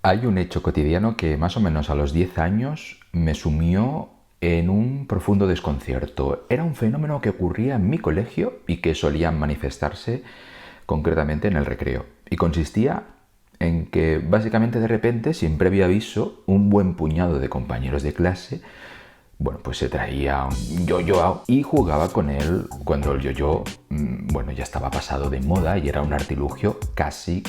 Hay un hecho cotidiano que más o menos a los 10 años me sumió en un profundo desconcierto. Era un fenómeno que ocurría en mi colegio y que solía manifestarse concretamente en el recreo. Y consistía en que básicamente de repente, sin previo aviso, un buen puñado de compañeros de clase, bueno, pues se traía un yo-yo y jugaba con él cuando el yo-yo, bueno, ya estaba pasado de moda y era un artilugio casi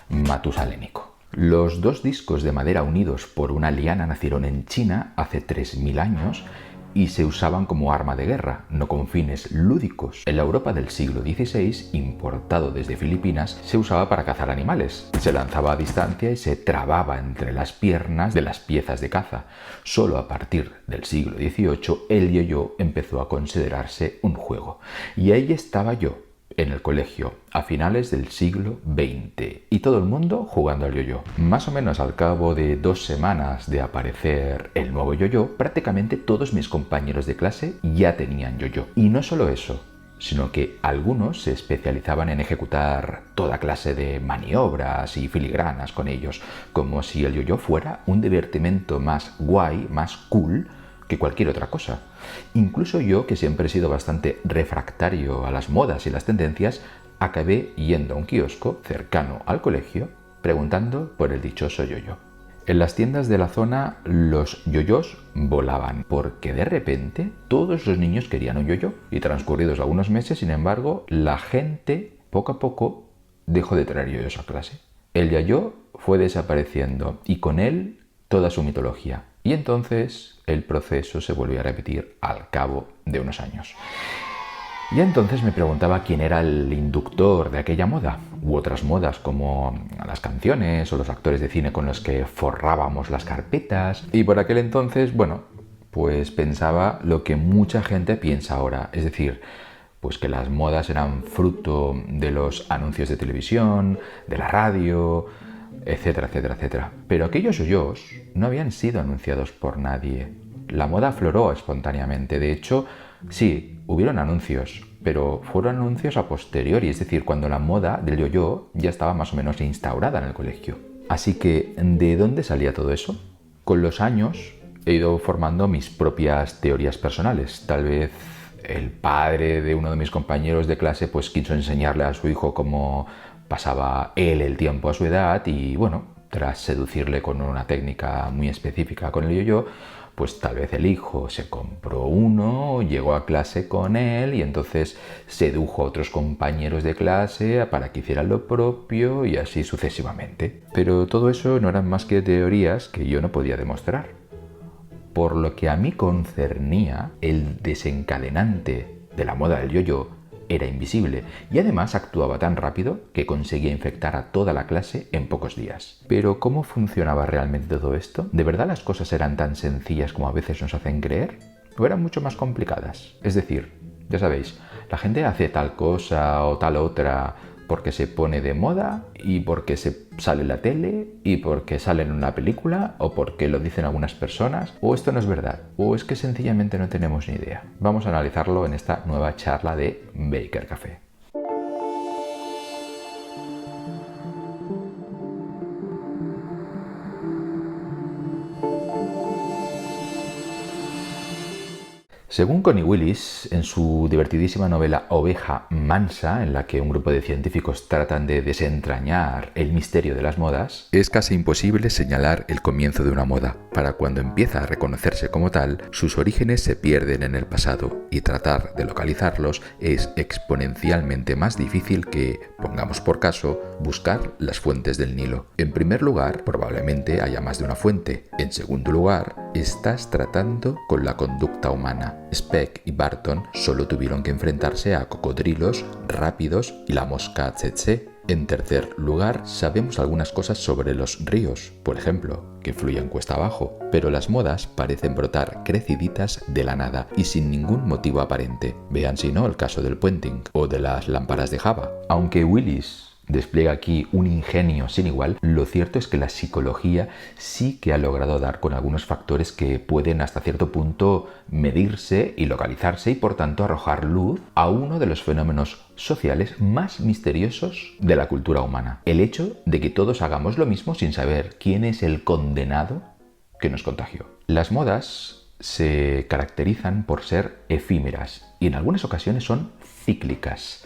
matusalénico. Los dos discos de madera unidos por una liana nacieron en China hace 3000 años y se usaban como arma de guerra, no con fines lúdicos. En la Europa del siglo XVI, importado desde Filipinas, se usaba para cazar animales. Se lanzaba a distancia y se trababa entre las piernas de las piezas de caza. Solo a partir del siglo XVIII el yo-yo empezó a considerarse un juego. Y ahí estaba yo, en el colegio, a finales del siglo XX, y todo el mundo jugando al yo-yo. Más o menos al cabo de 2 semanas de aparecer el nuevo yo-yo, prácticamente todos mis compañeros de clase ya tenían yo-yo. Y no solo eso, sino que algunos se especializaban en ejecutar toda clase de maniobras y filigranas con ellos, como si el yo-yo fuera un divertimento más guay, más cool, que cualquier otra cosa. Incluso yo, que siempre he sido bastante refractario a las modas y las tendencias, acabé yendo a un kiosco cercano al colegio preguntando por el dichoso yo-yo. En las tiendas de la zona los yoyos volaban porque de repente todos los niños querían un yo-yo y transcurridos algunos meses, sin embargo, la gente poco a poco dejó de traer yoyos a clase. El yo-yo fue desapareciendo y con él toda su mitología. Y entonces el proceso se volvió a repetir al cabo de unos años. Y entonces me preguntaba quién era el inductor de aquella moda, u otras modas como las canciones o los actores de cine con los que forrábamos las carpetas. Y por aquel entonces, bueno, pues pensaba lo que mucha gente piensa ahora, es decir, pues que las modas eran fruto de los anuncios de televisión, de la radio, etcétera, etcétera, etcétera. Pero aquellos yoyos no habían sido anunciados por nadie. La moda afloró espontáneamente. De hecho, sí, hubieron anuncios, pero fueron anuncios a posteriori, es decir, cuando la moda del yo-yo ya estaba más o menos instaurada en el colegio. Así que, ¿de dónde salía todo eso? Con los años he ido formando mis propias teorías personales. Tal vez el padre de uno de mis compañeros de clase pues quiso enseñarle a su hijo cómo pasaba él el tiempo a su edad y bueno, tras seducirle con una técnica muy específica con el yo-yo, pues tal vez el hijo se compró uno, llegó a clase con él y entonces sedujo a otros compañeros de clase para que hicieran lo propio y así sucesivamente. Pero todo eso no eran más que teorías que yo no podía demostrar. Por lo que a mí concernía, el desencadenante de la moda del yo-yo era invisible y además actuaba tan rápido que conseguía infectar a toda la clase en pocos días. Pero ¿cómo funcionaba realmente todo esto? ¿De verdad las cosas eran tan sencillas como a veces nos hacen creer? ¿O eran mucho más complicadas? Es decir, ya sabéis, la gente hace tal cosa o tal otra porque se pone de moda y porque se sale en la tele y porque sale en una película o porque lo dicen algunas personas, o esto no es verdad, o es que sencillamente no tenemos ni idea. Vamos a analizarlo en esta nueva charla de Baker Café. Según Connie Willis, en su divertidísima novela Oveja Mansa, en la que un grupo de científicos tratan de desentrañar el misterio de las modas, es casi imposible señalar el comienzo de una moda. Para cuando empieza a reconocerse como tal, sus orígenes se pierden en el pasado y tratar de localizarlos es exponencialmente más difícil que, pongamos por caso, buscar las fuentes del Nilo. En primer lugar, probablemente haya más de una fuente. En segundo lugar, estás tratando con la conducta humana. Speck y Barton solo tuvieron que enfrentarse a cocodrilos rápidos y la mosca tsetse. En tercer lugar, sabemos algunas cosas sobre los ríos, por ejemplo, que fluyen cuesta abajo, pero las modas parecen brotar creciditas de la nada y sin ningún motivo aparente. Vean si no el caso del puenting o de las lámparas de Java. Aunque Willis despliega aquí un ingenio sin igual, lo cierto es que la psicología sí que ha logrado dar con algunos factores que pueden hasta cierto punto medirse y localizarse y por tanto arrojar luz a uno de los fenómenos sociales más misteriosos de la cultura humana. El hecho de que todos hagamos lo mismo sin saber quién es el condenado que nos contagió. Las modas se caracterizan por ser efímeras y en algunas ocasiones son cíclicas.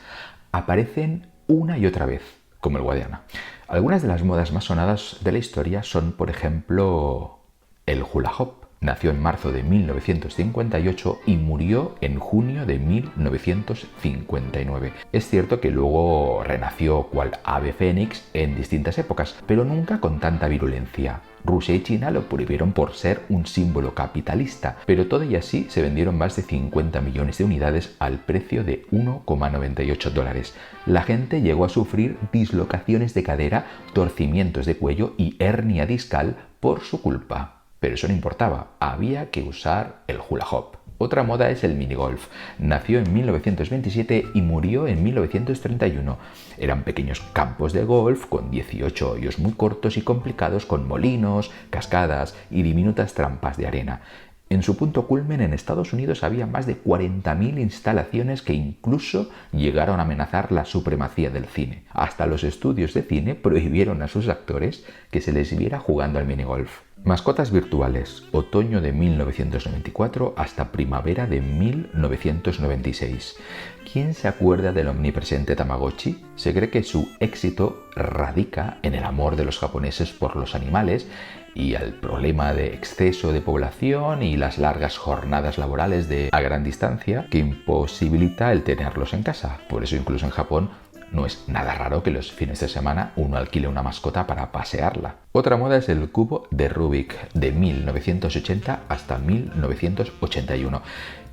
Aparecen una y otra vez, como el Guadiana. Algunas de las modas más sonadas de la historia son, por ejemplo, el hula hoop. Nació en marzo de 1958 y murió en junio de 1959. Es cierto que luego renació cual ave fénix en distintas épocas, pero nunca con tanta virulencia. Rusia y China lo prohibieron por ser un símbolo capitalista, pero todo y así se vendieron más de 50 millones de unidades al precio de $1,98. La gente llegó a sufrir dislocaciones de cadera, torcimientos de cuello y hernia discal por su culpa. Pero eso no importaba, había que usar el hula hoop. Otra moda es el minigolf. Nació en 1927 y murió en 1931. Eran pequeños campos de golf con 18 hoyos muy cortos y complicados con molinos, cascadas y diminutas trampas de arena. En su punto culmen en Estados Unidos había más de 40.000 instalaciones que incluso llegaron a amenazar la supremacía del cine. Hasta los estudios de cine prohibieron a sus actores que se les viera jugando al minigolf. Mascotas virtuales, otoño de 1994 hasta primavera de 1996. ¿Quién se acuerda del omnipresente Tamagotchi? Se cree que su éxito radica en el amor de los japoneses por los animales y al problema de exceso de población y las largas jornadas laborales a gran distancia que imposibilita el tenerlos en casa. Por eso incluso en Japón no es nada raro que los fines de semana uno alquile una mascota para pasearla. Otra moda es el cubo de Rubik de 1980 hasta 1981.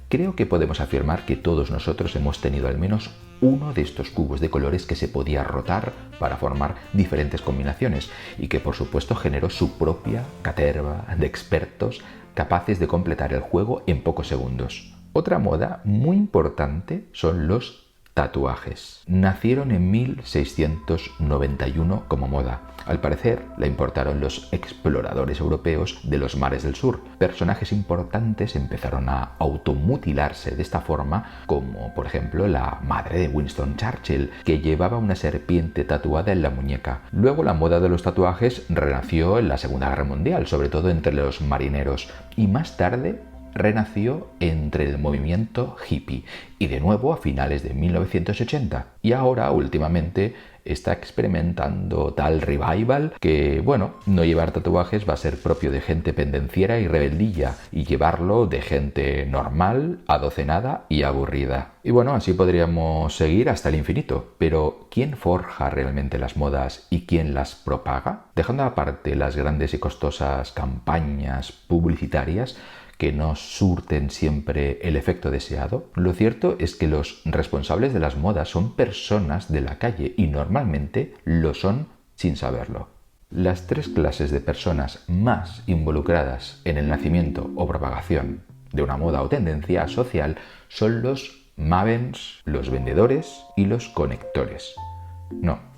Creo que podemos afirmar que todos nosotros hemos tenido al menos uno de estos cubos de colores que se podía rotar para formar diferentes combinaciones y que por supuesto generó su propia caterva de expertos capaces de completar el juego en pocos segundos. Otra moda muy importante son los tatuajes. Nacieron en 1691 como moda. Al parecer la importaron los exploradores europeos de los mares del sur. Personajes importantes empezaron a automutilarse de esta forma, como por ejemplo la madre de Winston Churchill, que llevaba una serpiente tatuada en la muñeca. Luego la moda de los tatuajes renació en la Segunda Guerra Mundial, sobre todo entre los marineros, y más tarde renació entre el movimiento hippie y de nuevo a finales de 1980 y ahora últimamente está experimentando tal revival que, bueno, no llevar tatuajes va a ser propio de gente pendenciera y rebeldilla y llevarlo de gente normal, adocenada y aburrida. Y bueno, así podríamos seguir hasta el infinito, pero ¿quién forja realmente las modas y quién las propaga? Dejando aparte las grandes y costosas campañas publicitarias que no surten siempre el efecto deseado, lo cierto es que los responsables de las modas son personas de la calle y normalmente lo son sin saberlo. Las tres clases de personas más involucradas en el nacimiento o propagación de una moda o tendencia social son los mavens, los vendedores y los conectores.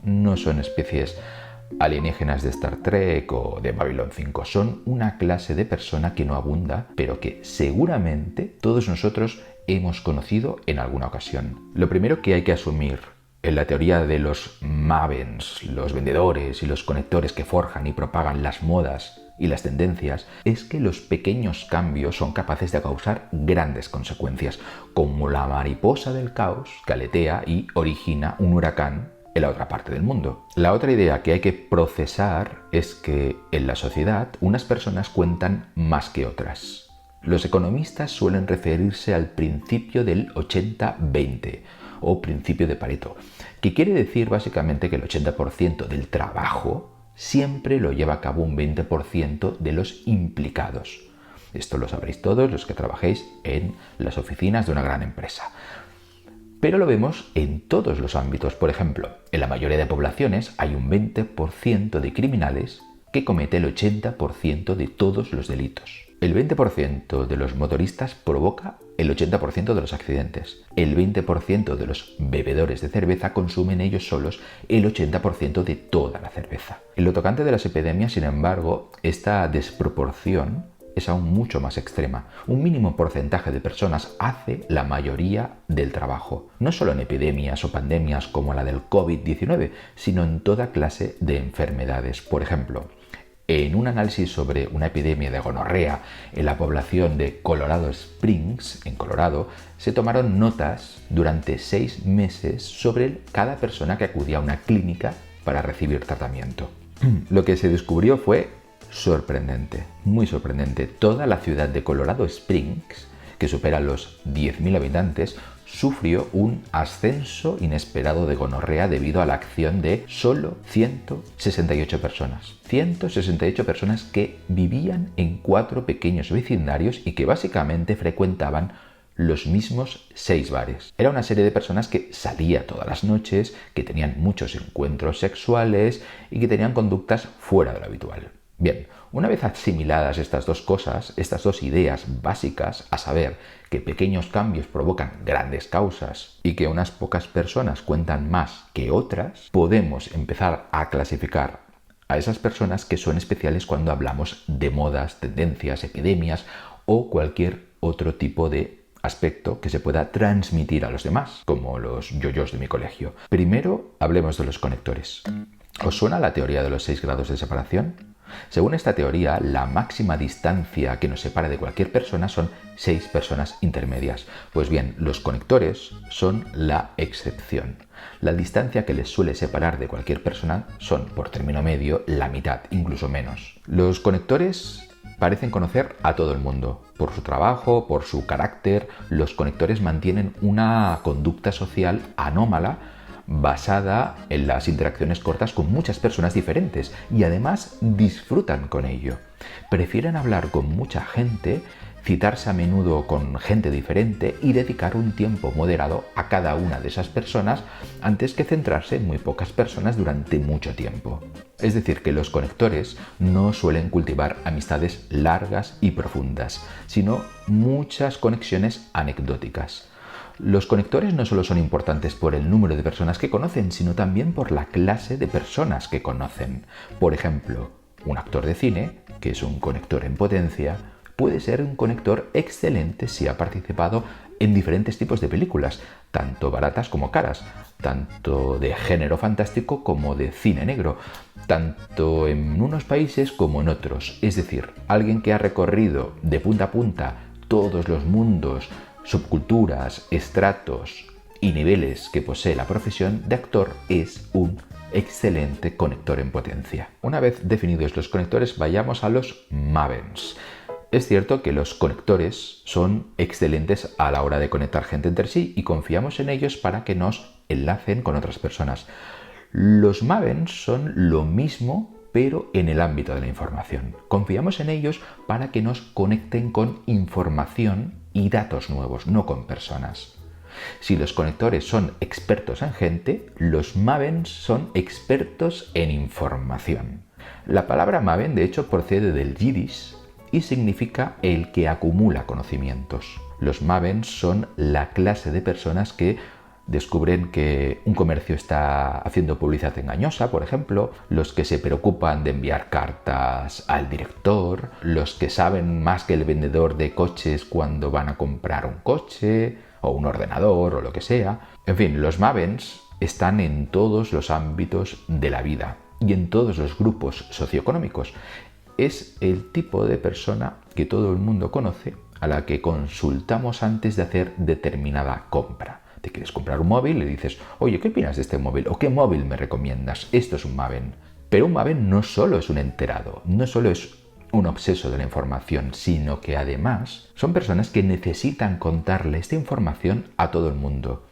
No son especies alienígenas de Star Trek o de Babylon 5. Son una clase de persona que no abunda, pero que seguramente todos nosotros hemos conocido en alguna ocasión. Lo primero que hay que asumir en la teoría de los mavens, los vendedores y los conectores que forjan y propagan las modas y las tendencias, es que los pequeños cambios son capaces de causar grandes consecuencias, como la mariposa del caos que aletea y origina un huracán en la otra parte del mundo. La otra idea que hay que procesar es que en la sociedad unas personas cuentan más que otras. Los economistas suelen referirse al principio del 80-20 o principio de Pareto, que quiere decir básicamente que el 80% del trabajo siempre lo lleva a cabo un 20% de los implicados. Esto lo sabréis todos los que trabajéis en las oficinas de una gran empresa. Pero lo vemos en todos los ámbitos. Por ejemplo, en la mayoría de poblaciones hay un 20% de criminales que comete el 80% de todos los delitos. El 20% de los motoristas provoca el 80% de los accidentes. El 20% de los bebedores de cerveza consumen ellos solos el 80% de toda la cerveza. En lo tocante de las epidemias, sin embargo, esta desproporción es aún mucho más extrema. Un mínimo porcentaje de personas hace la mayoría del trabajo, no solo en epidemias o pandemias como la del COVID-19, sino en toda clase de enfermedades. Por ejemplo, en un análisis sobre una epidemia de gonorrea en la población de Colorado Springs, en Colorado, se tomaron notas durante 6 meses sobre cada persona que acudía a una clínica para recibir tratamiento. Lo que se descubrió fue sorprendente, muy sorprendente. Toda la ciudad de Colorado Springs, que supera los 10.000 habitantes, sufrió un ascenso inesperado de gonorrea debido a la acción de solo 168 personas. 168 personas que vivían en 4 pequeños vecindarios y que básicamente frecuentaban los mismos 6 bares. Era una serie de personas que salía todas las noches, que tenían muchos encuentros sexuales y que tenían conductas fuera de lo habitual. Bien, una vez asimiladas estas dos cosas, estas dos ideas básicas, a saber que pequeños cambios provocan grandes causas y que unas pocas personas cuentan más que otras, podemos empezar a clasificar a esas personas que son especiales cuando hablamos de modas, tendencias, epidemias o cualquier otro tipo de aspecto que se pueda transmitir a los demás, como los yoyos de mi colegio. Primero, hablemos de los conectores. ¿Os suena la teoría de los 6 grados de separación? Según esta teoría, la máxima distancia que nos separa de cualquier persona son 6 personas intermedias. Pues bien, los conectores son la excepción. La distancia que les suele separar de cualquier persona son, por término medio, la mitad, incluso menos. Los conectores parecen conocer a todo el mundo. Por su trabajo, por su carácter, los conectores mantienen una conducta social anómala basada en las interacciones cortas con muchas personas diferentes y además disfrutan con ello. Prefieren hablar con mucha gente, citarse a menudo con gente diferente y dedicar un tiempo moderado a cada una de esas personas antes que centrarse en muy pocas personas durante mucho tiempo. Es decir, que los conectores no suelen cultivar amistades largas y profundas, sino muchas conexiones anecdóticas. Los conectores no solo son importantes por el número de personas que conocen, sino también por la clase de personas que conocen. Por ejemplo, un actor de cine, que es un conector en potencia, puede ser un conector excelente si ha participado en diferentes tipos de películas, tanto baratas como caras, tanto de género fantástico como de cine negro, tanto en unos países como en otros. Es decir, alguien que ha recorrido de punta a punta todos los mundos, subculturas, estratos y niveles que posee la profesión de actor es un excelente conector en potencia. Una vez definidos los conectores, vayamos a los mavens. Es cierto que los conectores son excelentes a la hora de conectar gente entre sí y confiamos en ellos para que nos enlacen con otras personas. Los mavens son lo mismo, pero en el ámbito de la información. Confiamos en ellos para que nos conecten con información y datos nuevos, no con personas. Si los conectores son expertos en gente, los mavens son expertos en información. La palabra maven, de hecho, procede del yiddish y significa el que acumula conocimientos. Los mavens son la clase de personas que descubren que un comercio está haciendo publicidad engañosa, por ejemplo, los que se preocupan de enviar cartas al director, los que saben más que el vendedor de coches cuando van a comprar un coche o un ordenador o lo que sea. En fin, los mavens están en todos los ámbitos de la vida y en todos los grupos socioeconómicos. Es el tipo de persona que todo el mundo conoce, a la que consultamos antes de hacer determinada compra. Te quieres comprar un móvil, le dices, oye, ¿qué opinas de este móvil? ¿O qué móvil me recomiendas? Esto es un maven. Pero un maven no solo es un enterado, no solo es un obseso de la información, sino que además son personas que necesitan contarle esta información a todo el mundo.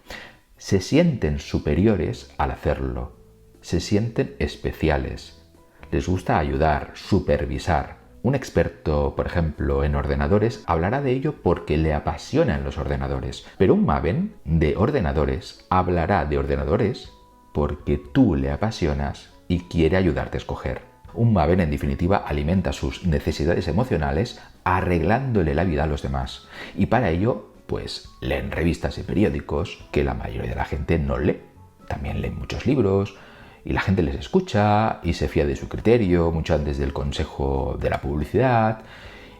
Se sienten superiores al hacerlo, se sienten especiales, les gusta ayudar, supervisar. Un experto, por ejemplo, en ordenadores, hablará de ello porque le apasionan los ordenadores. Pero un maven de ordenadores hablará de ordenadores porque tú le apasionas y quiere ayudarte a escoger. Un Maven, en definitiva, alimenta sus necesidades emocionales arreglándole la vida a los demás. Y para ello, pues leen revistas y periódicos que la mayoría de la gente no lee. También leen muchos libros y la gente les escucha y se fía de su criterio mucho antes del consejo de la publicidad.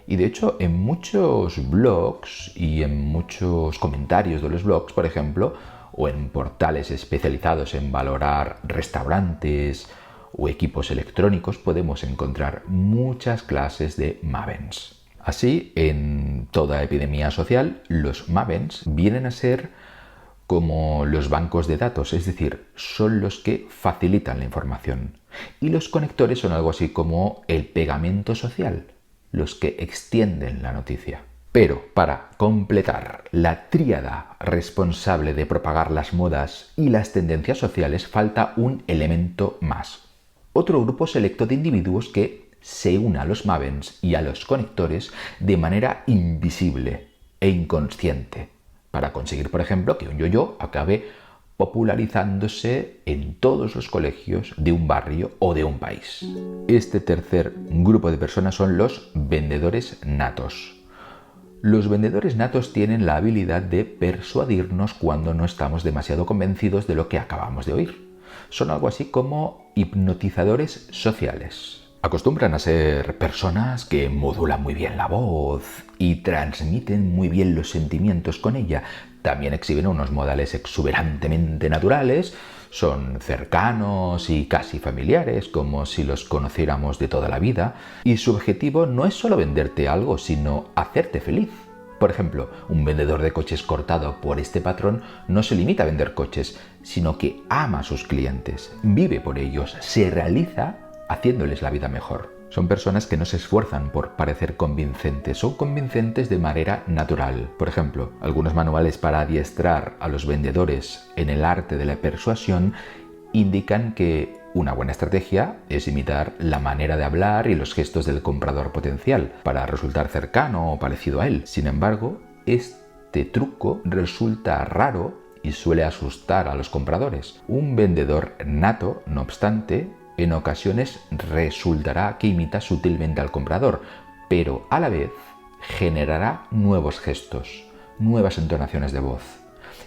Y de hecho, en muchos blogs y en muchos comentarios de los blogs, por ejemplo, o en portales especializados en valorar restaurantes o equipos electrónicos, podemos encontrar muchas clases de Mavens. Así, en toda epidemia social, los Mavens vienen a ser como los bancos de datos, es decir, son los que facilitan la información. Y los conectores son algo así como el pegamento social, los que extienden la noticia. Pero para completar la tríada responsable de propagar las modas y las tendencias sociales falta un elemento más. Otro grupo selecto de individuos que se une a los Mavens y a los conectores de manera invisible e inconsciente, para conseguir, por ejemplo, que un yo-yo acabe popularizándose en todos los colegios de un barrio o de un país. Este tercer grupo de personas son los vendedores natos. Los vendedores natos tienen la habilidad de persuadirnos cuando no estamos demasiado convencidos de lo que acabamos de oír. Son algo así como hipnotizadores sociales. Acostumbran a ser personas que modulan muy bien la voz y transmiten muy bien los sentimientos con ella. También exhiben unos modales exuberantemente naturales, son cercanos y casi familiares, como si los conociéramos de toda la vida, y su objetivo no es solo venderte algo, sino hacerte feliz. Por ejemplo, un vendedor de coches cortado por este patrón no se limita a vender coches, sino que ama a sus clientes, vive por ellos, se realiza haciéndoles la vida mejor. Son personas que no se esfuerzan por parecer convincentes, son convincentes de manera natural. Por ejemplo, algunos manuales para adiestrar a los vendedores en el arte de la persuasión indican que una buena estrategia es imitar la manera de hablar y los gestos del comprador potencial para resultar cercano o parecido a él. Sin embargo, este truco resulta raro y suele asustar a los compradores. Un vendedor nato, no obstante, en ocasiones resultará que imita sutilmente al comprador, pero a la vez generará nuevos gestos, nuevas entonaciones de voz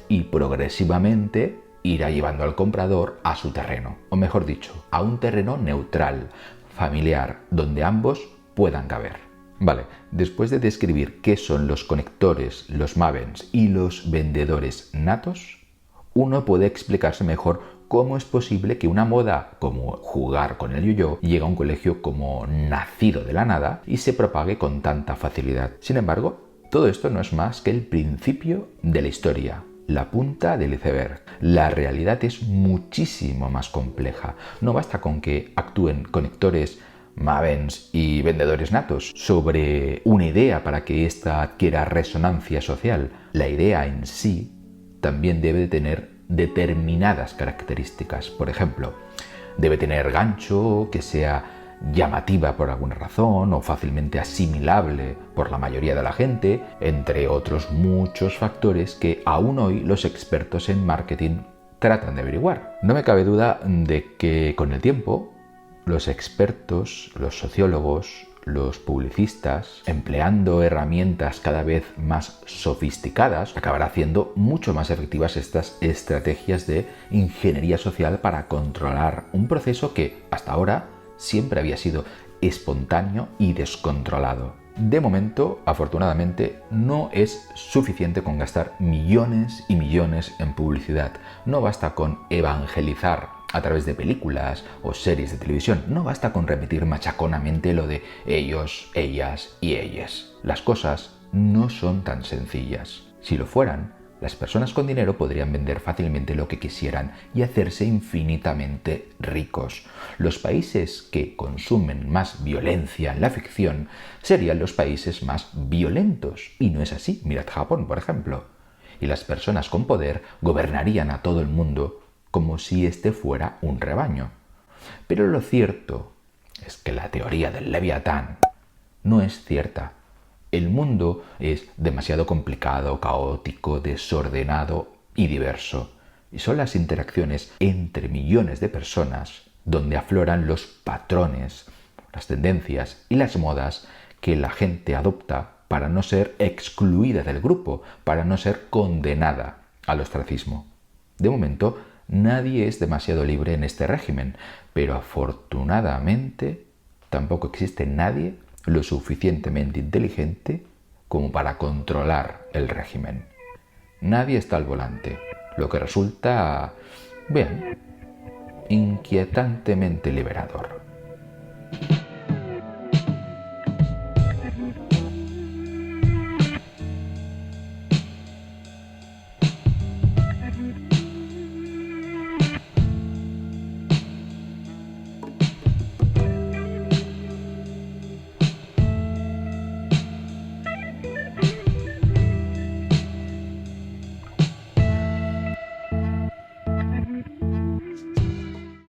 y progresivamente irá llevando al comprador a su terreno, o mejor dicho, a un terreno neutral, familiar, donde ambos puedan caber. Vale, después de describir qué son los conectores, los Mavens y los vendedores natos, uno puede explicarse mejor cómo es posible que una moda como jugar con el yo-yo llegue a un colegio como nacido de la nada y se propague con tanta facilidad. Sin embargo, todo esto no es más que el principio de la historia, la punta del iceberg. La realidad es muchísimo más compleja. No basta con que actúen conectores, Mavens y vendedores natos sobre una idea para que ésta adquiera resonancia social. La idea en sí también debe tener determinadas características. Por ejemplo, debe tener gancho, que sea llamativa por alguna razón o fácilmente asimilable por la mayoría de la gente, entre otros muchos factores que aún hoy los expertos en marketing tratan de averiguar. No me cabe duda de que con el tiempo los expertos, los sociólogos, los publicistas, empleando herramientas cada vez más sofisticadas, acabarán haciendo mucho más efectivas estas estrategias de ingeniería social para controlar un proceso que hasta ahora siempre había sido espontáneo y descontrolado. De momento, afortunadamente, no es suficiente con gastar millones y millones en publicidad. No basta con evangelizar a través de películas o series de televisión. No basta con repetir machaconamente lo de ellos, ellas y ellas. Las cosas no son tan sencillas. Si lo fueran, las personas con dinero podrían vender fácilmente lo que quisieran y hacerse infinitamente ricos. Los países que consumen más violencia en la ficción serían los países más violentos. Y no es así. Mirad Japón, por ejemplo. Y las personas con poder gobernarían a todo el mundo como si este fuera un rebaño. Pero lo cierto es que la teoría del Leviatán no es cierta. El mundo es demasiado complicado, caótico, desordenado y diverso. Y son las interacciones entre millones de personas donde afloran los patrones las tendencias y las modas que la gente adopta para no ser excluida del grupo, para no ser condenada al ostracismo. De momento, nadie es demasiado libre en este régimen, pero afortunadamente tampoco existe nadie lo suficientemente inteligente como para controlar el régimen. Nadie está al volante, lo que resulta, bien, inquietantemente liberador.